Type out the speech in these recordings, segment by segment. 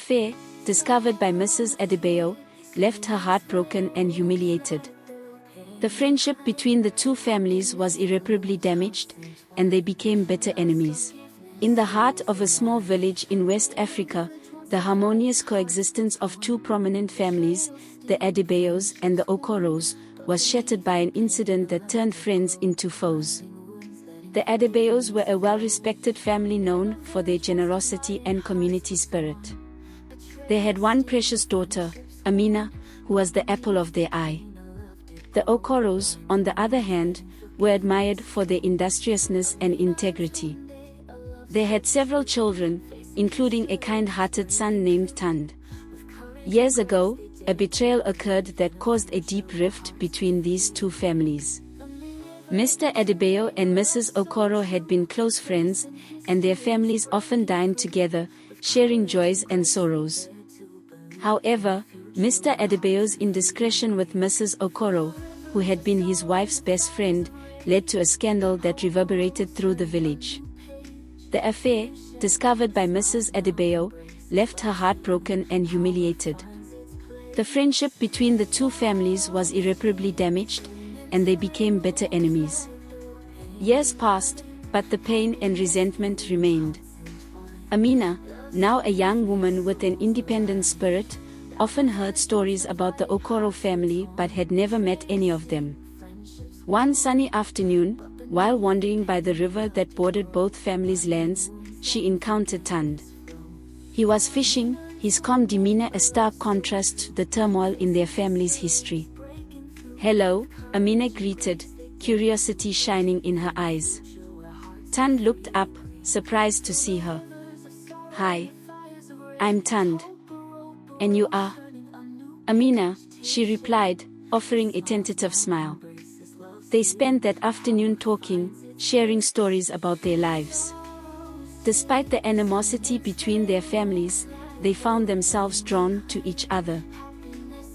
affair, discovered by Mrs. Adebayo, left her heartbroken and humiliated. The friendship between the two families was irreparably damaged, and they became bitter enemies. In the heart of a small village in West Africa, the harmonious coexistence of two prominent families, the Adebayos and the Okoros, was shattered by an incident that turned friends into foes. The Adebayos were a well-respected family known for their generosity and community spirit. They had one precious daughter, Amina, who was the apple of their eye. The Okoros, on the other hand, were admired for their industriousness and integrity. They had several children, including a kind-hearted son named Tunde. Years ago, a betrayal occurred that caused a deep rift between these two families. Mr. Adebayo and Mrs. Okoro had been close friends, and their families often dined together, sharing joys and sorrows. However, Mr. Adebayo's indiscretion with Mrs. Okoro, who had been his wife's best friend, led to a scandal that reverberated through the village. The affair, discovered by Mrs. Adebayo, left her heartbroken and humiliated. The friendship between the two families was irreparably damaged, and they became bitter enemies. Years passed, but the pain and resentment remained. Amina, now a young woman with an independent spirit, often heard stories about the Okoro family but had never met any of them. One sunny afternoon, while wandering by the river that bordered both families' lands, she encountered Tunde. He was fishing, his calm demeanor a stark contrast to the turmoil in their family's history. "Hello," Amina greeted, curiosity shining in her eyes. Tunde looked up, surprised to see her. "Hi. I'm Tunde. And you are?" "Amina," she replied, offering a tentative smile. They spent that afternoon talking, sharing stories about their lives. Despite the animosity between their families, they found themselves drawn to each other.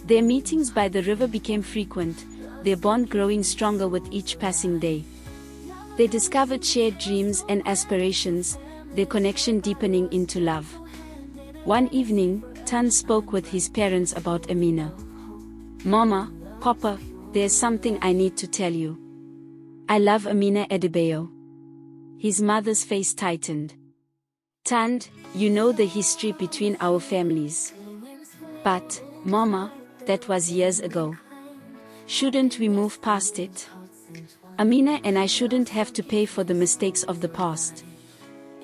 Their meetings by the river became frequent, their bond growing stronger with each passing day. They discovered shared dreams and aspirations, their connection deepening into love. One evening, Tunde spoke with his parents about Amina. "Mama, Papa, there's something I need to tell you. I love Amina Adebayo." His mother's face tightened. "Tunde, you know the history between our families." "But, Mama, that was years ago. Shouldn't we move past it? Amina and I shouldn't have to pay for the mistakes of the past."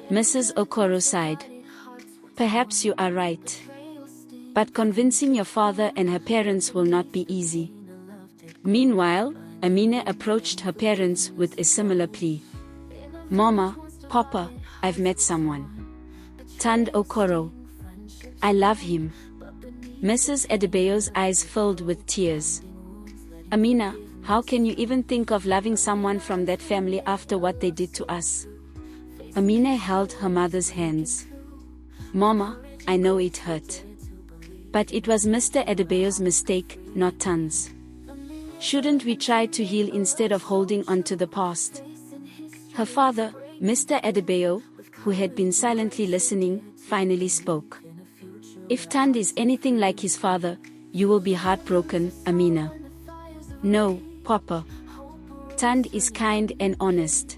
Mrs. Okoro sighed. "Perhaps you are right. But convincing your father and her parents will not be easy." Meanwhile, Amina approached her parents with a similar plea. "Mama, Papa, I've met someone. Tunde Okoro. I love him." Mrs. Adebayo's eyes filled with tears. "Amina, how can you even think of loving someone from that family after what they did to us?" Amina held her mother's hands. "Mama, I know it hurt. But it was Mr. Adebayo's mistake, not Tunde's. Shouldn't we try to heal instead of holding on to the past?" Her father, Mr. Adebayo, who had been silently listening, finally spoke. "If Tunde is anything like his father, you will be heartbroken, Amina." "No, Papa. Tunde is kind and honest.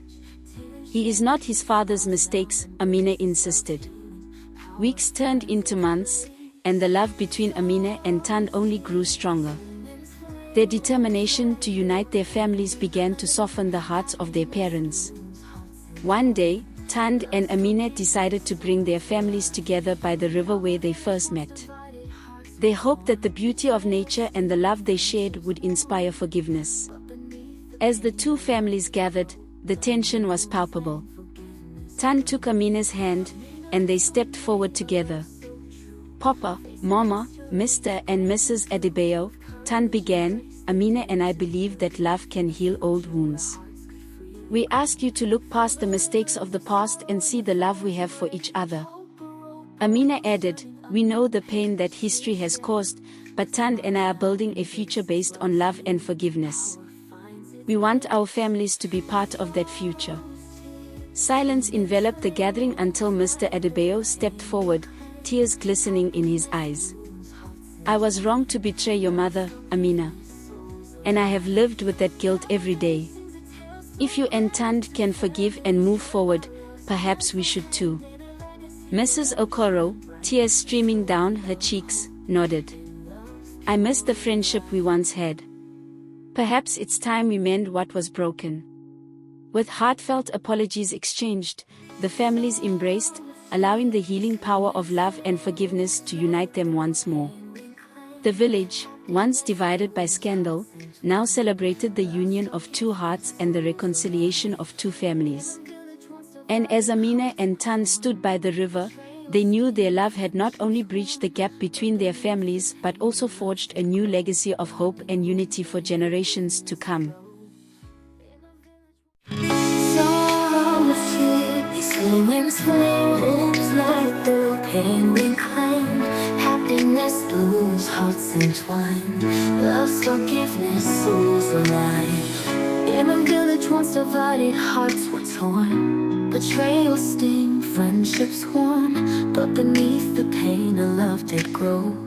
He is not his father's mistakes," Amina insisted. Weeks turned into months, and the love between Amina and Tunde only grew stronger. Their determination to unite their families began to soften the hearts of their parents. One day, Tunde and Amina decided to bring their families together by the river where they first met. They hoped that the beauty of nature and the love they shared would inspire forgiveness. As the two families gathered, the tension was palpable. Tunde took Amina's hand, and they stepped forward together. "Papa, Mama, Mr. and Mrs. Adebayo," Tunde began, "Amina and I believe that love can heal old wounds. We ask you to look past the mistakes of the past and see the love we have for each other." Amina added, "We know the pain that history has caused, but Tunde and I are building a future based on love and forgiveness. We want our families to be part of that future." Silence enveloped the gathering until Mr. Adebayo stepped forward, tears glistening in his eyes. I was wrong to betray your mother, Amina. And I have lived with that guilt every day. If you and Tunde can forgive and move forward, perhaps we should too. Mrs. Okoro, tears streaming down her cheeks, nodded. I miss the friendship we once had. Perhaps it's time we mend what was broken. With heartfelt apologies exchanged, the families embraced, allowing the healing power of love and forgiveness to unite them once more. The village, once divided by scandal, now celebrated the union of two hearts and the reconciliation of two families. And as Amina and Tunde stood by the river, they knew their love had not only bridged the gap between their families but also forged a new legacy of hope and unity for generations to come. Winds blows like the pain reclaimed. Happiness blooms, hearts entwined. Love's forgiveness, souls alive. In a village once divided, hearts were torn. Betrayal sting, friendships worn. But beneath the pain, a love did grow.